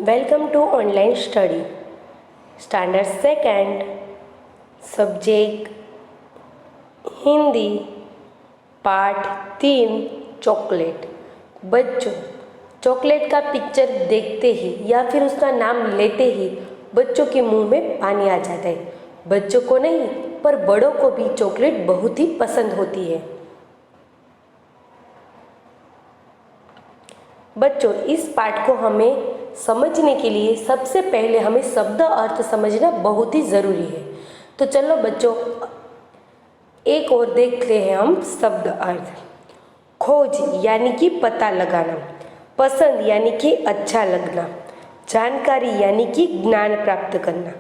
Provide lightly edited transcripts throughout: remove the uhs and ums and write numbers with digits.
Welcome to online study standard second subject Hindi part 3 chocolate. बच्चों, chocolate का picture देखते ही या फिर उसका नाम लेते ही बच्चों के मुंह में पानी आ जाता है। बच्चों को नहीं पर बड़ों को भी चॉकलेट बहुत ही पसंद होती है। बच्चों, इस पाठ को हमें समझने के लिए सबसे पहले हमें शब्द अर्थ समझना बहुत ही ज़रूरी है। तो चलो बच्चों, एक और देखते हैं हम शब्द अर्थ। खोज यानी कि पता लगाना, पसंद यानी कि अच्छा लगना, जानकारी यानी कि ज्ञान प्राप्त करना,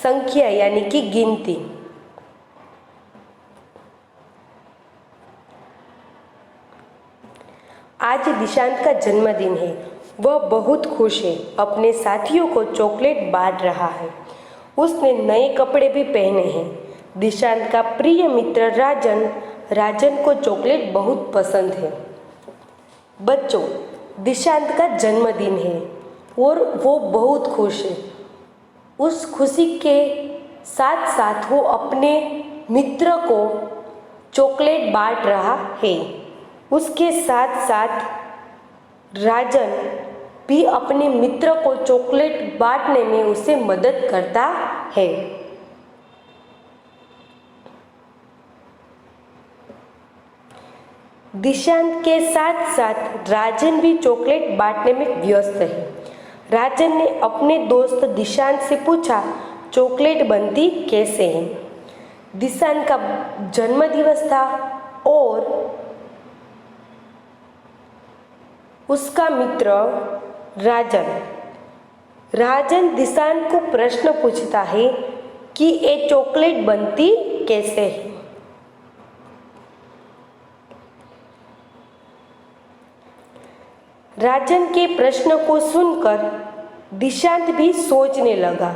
संख्या यानी कि गिनती। आज दिशांत का जन्मदिन है। वह बहुत खुश है, अपने साथियों को चॉकलेट बांट रहा है। उसने नए कपड़े भी पहने हैं। दिशांत का प्रिय मित्र राजन को चॉकलेट बहुत पसंद है। बच्चों, दिशांत का जन्मदिन है और वो बहुत खुश है। उस खुशी के साथ साथ वो अपने मित्र को चॉकलेट बांट रहा है। उसके साथ साथ राजन भी अपने मित्र को चॉकलेट बांटने में उसे मदद करता है। दिशांत के साथ साथ राजन भी चॉकलेट बांटने में व्यस्त है। राजन ने अपने दोस्त दिशांत से पूछा, चॉकलेट बनती कैसे है? दिशांत का जन्मदिवस था और उसका मित्र राजन दिशांत को प्रश्न पूछता है कि ये चॉकलेट बनती कैसे है। राजन के प्रश्न को सुनकर दिशांत भी सोचने लगा।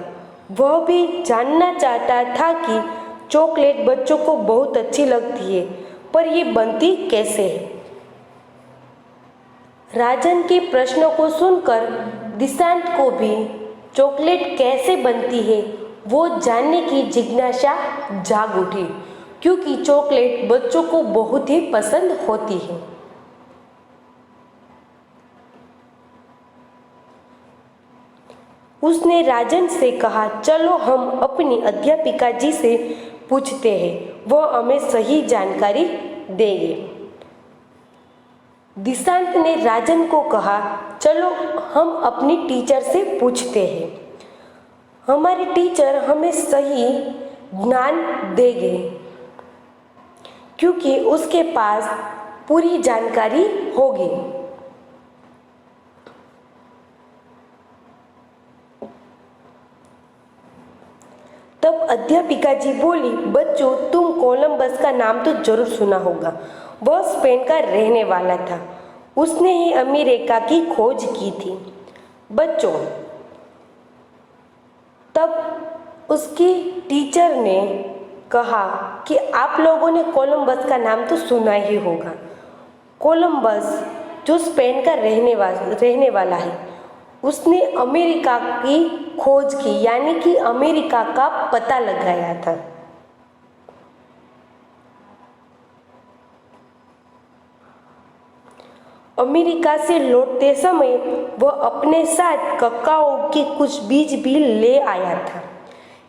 वह भी जानना चाहता था कि चॉकलेट बच्चों को बहुत अच्छी लगती है, पर ये बनती कैसे है। राजन के प्रश्नों को सुनकर दिशांत को भी चॉकलेट कैसे बनती है वो जानने की जिज्ञासा जाग उठी, क्योंकि चॉकलेट बच्चों को बहुत ही पसंद होती है। उसने राजन से कहा, चलो हम अपनी अध्यापिका जी से पूछते हैं, वह हमें सही जानकारी देंगे। दिशांत ने राजन को कहा, चलो हम अपनी टीचर से पूछते हैं, हमारी टीचर हमें सही ज्ञान देंगे, क्योंकि उसके पास पूरी जानकारी होगी। तब अध्यापिका जी बोली, बच्चों तुम कोलंबस का नाम तो जरूर सुना होगा। वह स्पेन का रहने वाला था। उसने ही अमेरिका की खोज की थी। बच्चों, तब उसकी टीचर ने कहा कि आप लोगों ने कोलंबस का नाम तो सुना ही होगा। कोलंबस जो स्पेन का रहने वाला है, उसने अमेरिका की खोज की, यानी कि अमेरिका का पता लगाया था। अमेरिका से लौटते समय वह अपने साथ ककाओ के कुछ बीज भी ले आया था।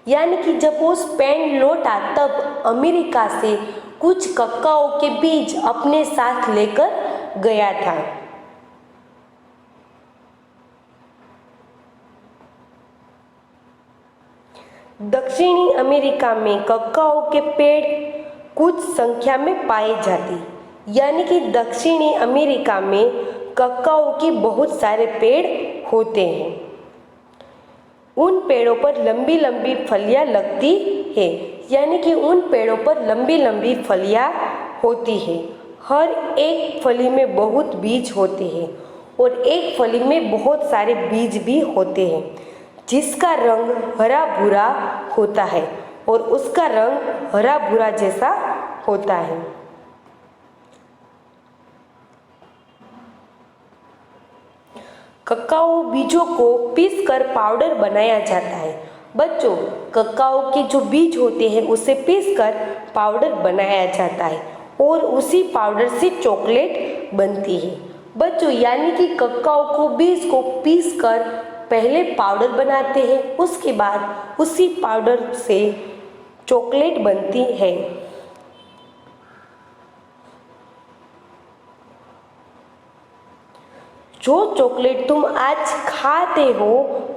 यानी कि जब वो स्पेन लौटा तब अमेरिका से कुछ ककाओ के बीज अपने साथ लेकर गया था। दक्षिणी अमेरिका में ककाओ के पेड़ कुछ संख्या में पाए जाते, यानी कि दक्षिणी अमेरिका में ककाओ के बहुत सारे पेड़ होते हैं। उन पेड़ों पर लंबी लंबी फलियां लगती है, यानी कि उन पेड़ों पर लंबी लंबी फलियां होती है। हर एक फली में बहुत बीज होते हैं और एक फली में बहुत सारे बीज भी होते हैं, जिसका रंग हरा भूरा होता है और उसका रंग हरा भूरा जैसा होता है। ककाओ बीजों को पीसकर पाउडर बनाया जाता है। बच्चों, ककाओ के जो बीज होते हैं उसे पीसकर पाउडर बनाया जाता है और उसी पाउडर से चॉकलेट बनती है। बच्चों, यानी कि ककाओ को बीज को पीसकर पहले पाउडर बनाते हैं, उसके बाद उसी पाउडर से चॉकलेट बनती है। जो चॉकलेट तुम आज खाते हो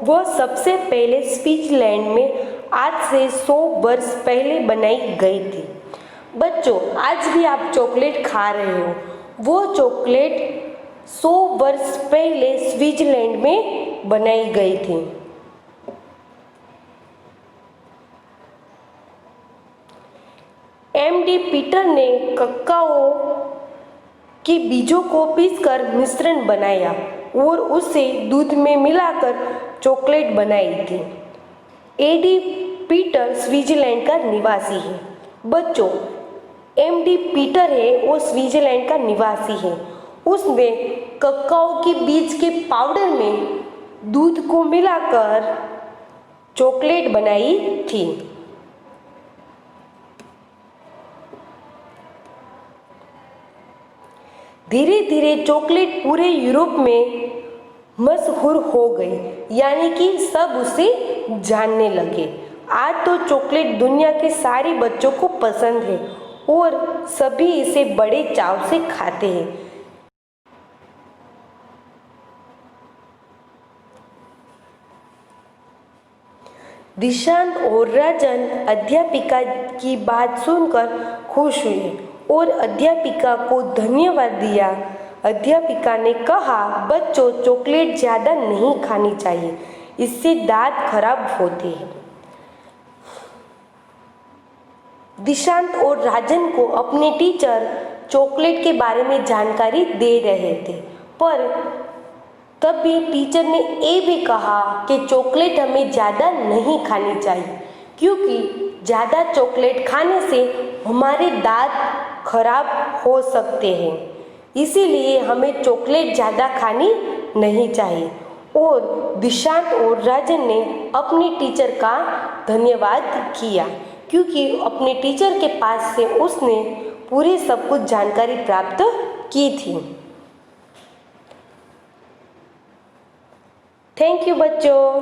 वह सबसे पहले स्विट्जरलैंड में आज से 100 वर्ष पहले बनाई गई थी। बच्चों, आज भी आप चॉकलेट खा रहे हो, वो चॉकलेट 100 वर्ष पहले स्विट्जरलैंड में बनाई गई थी। एमडी पीटर ने ककाओ के बीजों को पीसकर मिश्रण बनाया और उसे दूध में मिलाकर चॉकलेट बनाई थी। एडी पीटर स्विट्जरलैंड का निवासी है। बच्चों, एमडी पीटर है वो स्विट्जरलैंड का निवासी है। उसने ककाओ के बीज के पाउडर में दूध को मिलाकर चॉकलेट बनाई थी। धीरे धीरे चॉकलेट पूरे यूरोप में मशहूर हो गई, यानी कि सब उसे जानने लगे। आज तो चॉकलेट दुनिया के सारे बच्चों को पसंद है और सभी इसे बड़े चाव से खाते हैं। दिशांत और राजन अध्यापिका की बात सुनकर खुश हुए और अध्यापिका को धन्यवाद दिया। अध्यापिका ने कहा, बच्चों, चॉकलेट ज़्यादा नहीं खानी चाहिए, इससे दांत खराब होते हैं। दिशांत और राजन को अपने टीचर चॉकलेट के बारे में जानकारी दे रहे थे, पर तभी टीचर ने ये भी कहा कि चॉकलेट हमें ज़्यादा नहीं खानी चाहिए, क्योंकि ज़्यादा चॉकलेट खाने से हमारे दांत खराब हो सकते हैं। इसीलिए हमें चॉकलेट ज़्यादा खानी नहीं चाहिए। और दिशांत और राजन ने अपने टीचर का धन्यवाद किया, क्योंकि अपने टीचर के पास से उसने पूरी सब कुछ जानकारी प्राप्त की थी। थैंक यू बच्चों।